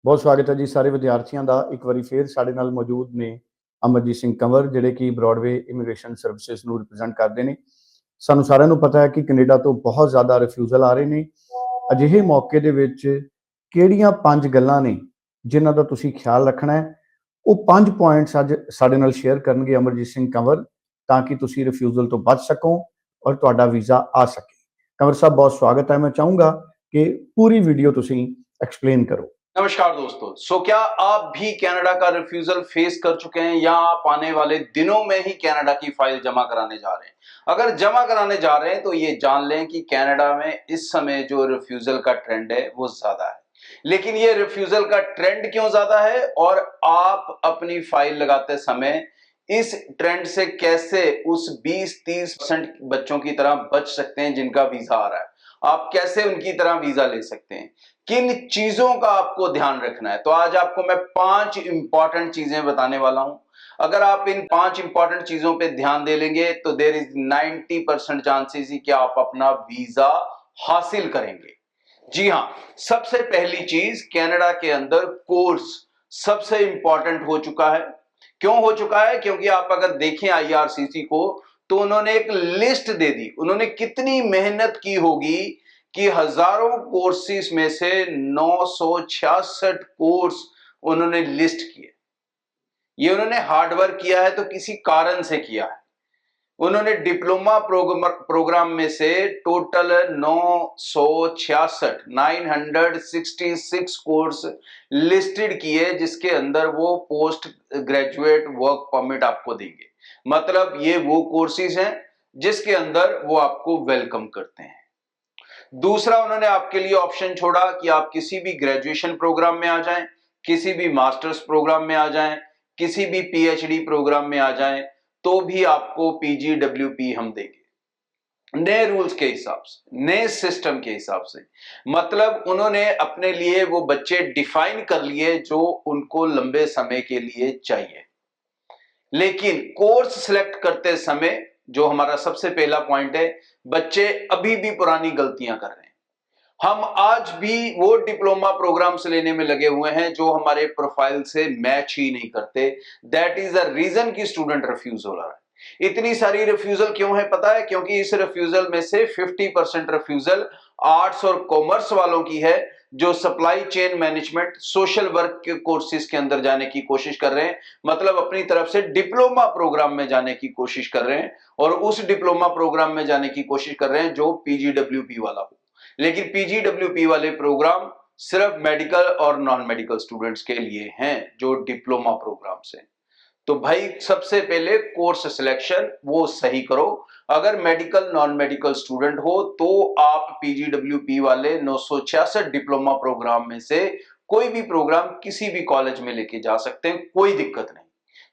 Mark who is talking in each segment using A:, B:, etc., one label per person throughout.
A: बहुत स्वागत है जी सारे विद्यार्थियों का। एक बार फिर साढ़े नाल मौजूद ने अमरजीत सिंह कंवर जिहड़े कि ब्रॉडवे इमीग्रेशन सर्विसेज नूं रिप्रजेंट करते हैं। सानूं सारिआं नूं पता है कि कनेडा तो बहुत ज़्यादा रिफ्यूजल आ रहे हैं। अजिहे मौके दे विच किहड़ियां 5 गल्लां ने जिन्हां दा तुसीं ख्याल रखना है, वो 5 पॉइंट्स अज साडे नाल शेयर करनगे अमरजीत सिंह कंवर, ताकि तुसीं रिफ्यूजल तो बच सको और तुहाडा वीज़ा आ सके। कंवर साहब बहुत स्वागत है। मैं चाहूँगा कि पूरी वीडियो तुसीं एक्सप्लेन करो।
B: नमस्कार दोस्तों। क्या आप भी कनाडा का रिफ्यूजल फेस कर चुके हैं या आप आने वाले दिनों में ही कनाडा की फाइल जमा कराने जा रहे हैं? अगर जमा कराने जा रहे हैं तो ये जान लें कि कनाडा में इस समय जो रिफ्यूजल का ट्रेंड है वो ज्यादा है। लेकिन ये रिफ्यूजल का ट्रेंड क्यों ज्यादा है और आप अपनी फाइल लगाते समय इस ट्रेंड से कैसे उस 20-30% बच्चों की तरह बच सकते हैं जिनका वीजा आ रहा है? आप कैसे उनकी तरह वीजा ले सकते हैं? किन चीजों का आपको ध्यान रखना है? तो आज आपको मैं 5 इंपॉर्टेंट चीजें बताने वाला हूं। अगर आप इन 5 इंपॉर्टेंट चीजों पे ध्यान दे लेंगे तो देयर इज 90% चांसेस ही कि आप अपना वीजा हासिल करेंगे। जी हां, सबसे पहली चीज कनाडा के अंदर कोर्स सबसे इंपॉर्टेंट हो चुका है। क्यों हो चुका है? क्योंकि आप अगर देखें आईआरसीसी को तो उन्होंने एक लिस्ट दे दी। उन्होंने कितनी मेहनत की होगी कि हजारों कोर्सेज में से 966 कोर्स उन्होंने लिस्ट किए। ये उन्होंने हार्डवर्क किया है तो किसी कारण से किया है। उन्होंने डिप्लोमा प्रोग्राम में से टोटल 966 कोर्स लिस्टेड किए, जिसके अंदर वो पोस्ट ग्रेजुएट वर्क परमिट आपको देंगे। मतलब ये वो कोर्सेज हैं जिसके अंदर वो आपको वेलकम करते हैं। दूसरा, उन्होंने आपके लिए ऑप्शन छोड़ा कि आप किसी भी ग्रेजुएशन प्रोग्राम में आ जाएं, किसी भी मास्टर्स प्रोग्राम में आ जाएं, किसी भी पीएचडी प्रोग्राम में आ जाएं, तो भी आपको पीजीडब्ल्यूपी हम देंगे नए रूल्स के हिसाब से, नए सिस्टम के हिसाब से। मतलब उन्होंने अपने लिए वो बच्चे डिफाइन कर लिए जो उनको लंबे समय के लिए चाहिए। लेकिन कोर्स सिलेक्ट करते समय जो हमारा सबसे पहला पॉइंट है, बच्चे अभी भी पुरानी गलतियां कर रहे हैं। हम आज भी वो डिप्लोमा प्रोग्राम्स लेने में लगे हुए हैं जो हमारे प्रोफाइल से मैच ही नहीं करते। दैट इज द रीजन कि स्टूडेंट रिफ्यूज हो रहा है। इतनी सारी रिफ्यूजल क्यों है पता है? क्योंकि इस रिफ्यूजल में से 50% रिफ्यूजल आर्ट्स और कॉमर्स वालों की है, जो supply chain management, social work के कोर्सेज के अंदर जाने की कोशिश कर रहे हैं। मतलब अपनी तरफ से डिप्लोमा प्रोग्राम में जाने की कोशिश कर रहे हैं और उस डिप्लोमा प्रोग्राम में जाने की कोशिश कर रहे हैं जो पीजीडब्ल्यूपी वाला हो। लेकिन पीजीडब्ल्यूपी वाले प्रोग्राम सिर्फ मेडिकल और नॉन मेडिकल स्टूडेंट्स के लिए हैं जो डिप्लोमा प्रोग्राम से। तो भाई सबसे पहले कोर्स सिलेक्शन वो सही करो। अगर मेडिकल नॉन मेडिकल स्टूडेंट हो तो आप पीजीडब्ल्यूपी वाले 966 डिप्लोमा प्रोग्राम में से कोई भी प्रोग्राम किसी भी कॉलेज में लेके जा सकते हैं, कोई दिक्कत नहीं।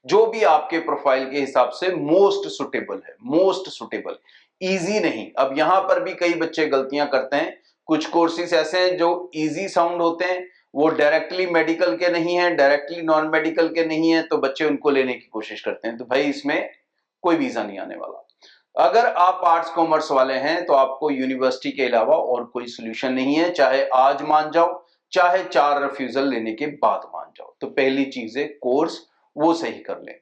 B: जो भी आपके प्रोफाइल के हिसाब से मोस्ट सुटेबल है, मोस्ट सुटेबल, इजी नहीं। अब यहां पर भी कई बच्चे गलतियां करते हैं। कुछ कोर्सेज ऐसे हैं जो इजी साउंड होते हैं, वो डायरेक्टली मेडिकल के नहीं है, डायरेक्टली नॉन मेडिकल के नहीं है, तो बच्चे उनको लेने की कोशिश करते हैं। तो भाई इसमें कोई वीजा नहीं आने वाला। अगर आप आर्ट्स कॉमर्स वाले हैं तो आपको यूनिवर्सिटी के अलावा और कोई सोल्यूशन नहीं है, चाहे आज मान जाओ, चाहे 4 रिफ्यूजल लेने के बाद मान जाओ। तो पहली चीज है कोर्स, वो सही कर लें।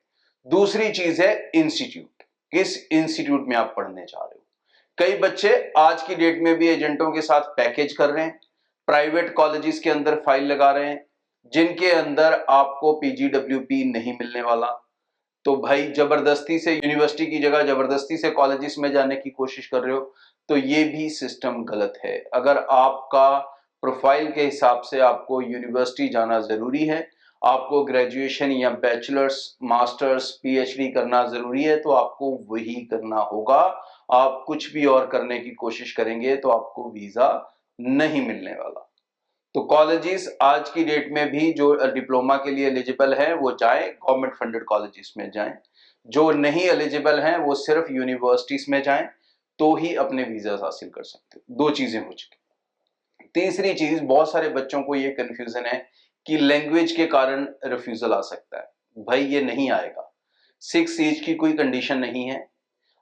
B: दूसरी चीज है इंस्टीट्यूट, किस इंस्टीट्यूट में आप पढ़ने जा रहे हो। कई बच्चे आज की डेट में भी एजेंटों के साथ पैकेज कर रहे हैं, प्राइवेट कॉलेजेस के अंदर फाइल लगा रहे हैं जिनके अंदर आपको पीजीडब्ल्यूपी नहीं मिलने वाला। तो भाई जबरदस्ती से यूनिवर्सिटी की जगह जबरदस्ती से कॉलेजेस में जाने की कोशिश कर रहे हो, तो ये भी सिस्टम गलत है। अगर आपका प्रोफाइल के हिसाब से आपको यूनिवर्सिटी जाना जरूरी है, आपको ग्रेजुएशन या बैचलर्स, मास्टर्स, पीएचडी करना जरूरी है, तो आपको वही करना होगा। आप कुछ भी और करने की कोशिश करेंगे तो आपको वीजा नहीं मिलने वाला। तो कॉलेजेस आज की डेट में भी जो डिप्लोमा के लिए एलिजिबल हैं वो जाएं, गवर्नमेंट फंडेड कॉलेजेस में जाएं। जो नहीं एलिजिबल हैं वो सिर्फ यूनिवर्सिटीज में जाएं, तो ही अपने वीजा हासिल कर सकते हैं। दो चीजें हो चुकी। तीसरी चीज, बहुत सारे बच्चों को ये कंफ्यूजन है कि लैंग्वेज के कारण रिफ्यूजल आ सकता है। भाई ये नहीं आएगा। 6 एज की कोई कंडीशन नहीं है।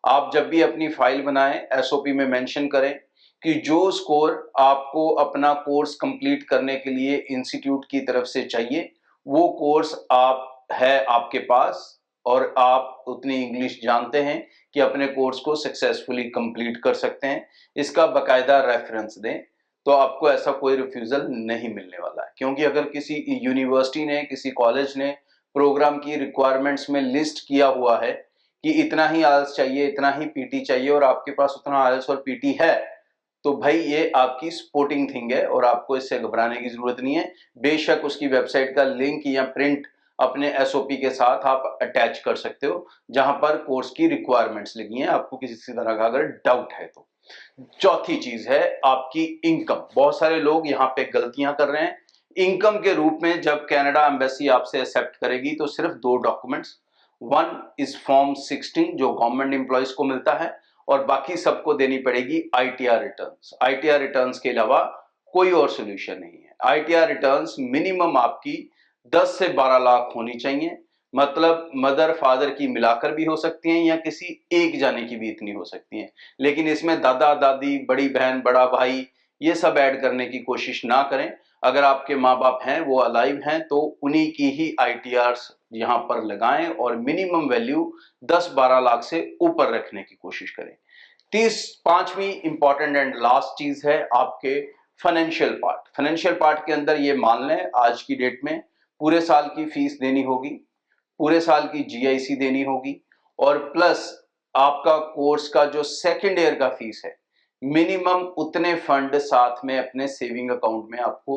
B: आप जब भी अपनी फाइल बनाएं एसओपी में मेंशन करें कि जो स्कोर आपको अपना कोर्स कंप्लीट करने के लिए इंस्टीट्यूट की तरफ से चाहिए, वो कोर्स आपके पास और आप उतनी इंग्लिश जानते हैं कि अपने कोर्स को सक्सेसफुली कंप्लीट कर सकते हैं, इसका बाकायदा रेफरेंस दें, तो आपको ऐसा कोई रिफ्यूज़ल नहीं मिलने वाला है। क्योंकि अगर किसी यूनिवर्सिटी ने, किसी कॉलेज ने प्रोग्राम की रिक्वायरमेंट्स में लिस्ट किया हुआ है कि इतना ही आइल्स चाहिए, इतना ही पीटी चाहिए और आपके पास उतना आइल्स और पीटी है, तो भाई ये आपकी स्पोर्टिंग थिंग है और आपको इससे घबराने की जरूरत नहीं है। बेशक उसकी वेबसाइट का लिंक या प्रिंट अपने एसओपी के साथ आप अटैच कर सकते हो, जहां पर कोर्स की रिक्वायरमेंट्स लिखी हैं, आपको किसी तरह का अगर डाउट है तो। चौथी चीज है आपकी इनकम। बहुत सारे लोग यहाँ पे गलतियां कर रहे हैं। इनकम के रूप में जब कनाडा एम्बेसी आपसे एक्सेप्ट करेगी तो सिर्फ 2 डॉक्यूमेंट्स, वन इज फॉर्म 16 जो गवर्नमेंट एम्प्लॉयज को मिलता है और बाकी सबको देनी पड़ेगी आईटीआर रिटर्न्स। आईटीआर रिटर्न्स के अलावा कोई और सोल्यूशन नहीं है। आईटीआर रिटर्न्स मिनिमम आपकी 10 से 12 लाख होनी चाहिए, मतलब मदर फादर की मिलाकर भी हो सकती हैं या किसी एक जाने की भी इतनी हो सकती हैं, लेकिन इसमें दादा दादी, बड़ी बहन, बड़ा भाई ये सब ऐड करने की कोशिश ना करें। अगर आपके माँ बाप हैं, वो अलाइव हैं, तो उन्हीं की ही आईटीआर्स यहाँ पर लगाएं और मिनिमम वैल्यू 10-12 लाख से ऊपर रखने की कोशिश करें। पांचवी इंपॉर्टेंट एंड लास्ट चीज है आपके फाइनेंशियल पार्ट। फाइनेंशियल पार्ट के अंदर ये मान लें आज की डेट में पूरे साल की फीस देनी होगी, पूरे साल की जीआईसी देनी होगी और प्लस आपका कोर्स का जो सेकेंड ईयर का फीस है, मिनिमम उतने फंड साथ में अपने सेविंग अकाउंट में आपको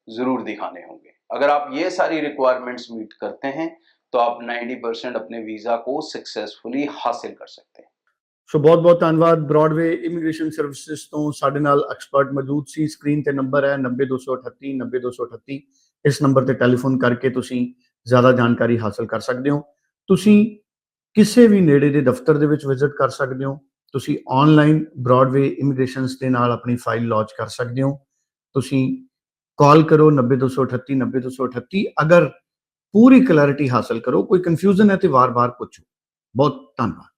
B: जरूर दिखाने होंगे। अगर आप ये सारी रिक्वायरमेंट्स मीट करते हैं तो आप 90% अपने वीजा को सक्सेसफुली हासिल कर सकते हैं।
A: ਸੋ ਬਹੁਤ ਬਹੁਤ ਧੰਨਵਾਦ। ਬ੍ਰੌਡਵੇ ਇਮੀਗ੍ਰੇਸ਼ਨ ਸਰਵਿਸਿਜ਼ ਤੋਂ ਸਾਡੇ ਨਾਲ ਐਕਸਪਰਟ ਮੌਜੂਦ ਸੀ। ਸਕਰੀਨ ਤੇ ਨੰਬਰ ਹੈ 90238 90238। ਇਸ ਨੰਬਰ ਤੇ ਟੈਲੀਫੋਨ ਕਰਕੇ ਤੁਸੀਂ ਜ਼ਿਆਦਾ ਜਾਣਕਾਰੀ ਹਾਸਲ ਕਰ ਸਕਦੇ ਹੋ। ਤੁਸੀਂ ਕਿਸੇ ਵੀ ਨੇੜੇ ਦੇ ਦਫ਼ਤਰ ਦੇ ਵਿੱਚ ਵਿਜ਼ਿਟ ਕਰ ਸਕਦੇ ਹੋ। ਤੁਸੀਂ ਆਨਲਾਈਨ ਬ੍ਰੌਡਵੇ ਇਮੀਗ੍ਰੇਸ਼ਨਸ ਦੇ ਨਾਲ ਆਪਣੀ ਫਾਈਲ ਲੌਂਚ ਕਰ ਸਕਦੇ ਹੋ। ਤੁਸੀਂ ਕਾਲ ਕਰੋ 90238 90238। ਅਗਰ ਪੂਰੀ ਕਲੈਰਿਟੀ ਹਾਸਲ ਕਰੋ, ਕੋਈ ਕਨਫਿਊਜ਼ਨ ਹੈ ਤੇ ਵਾਰ-ਵਾਰ ਪੁੱਛੋ। ਬਹੁਤ ਧੰਨਵਾਦ।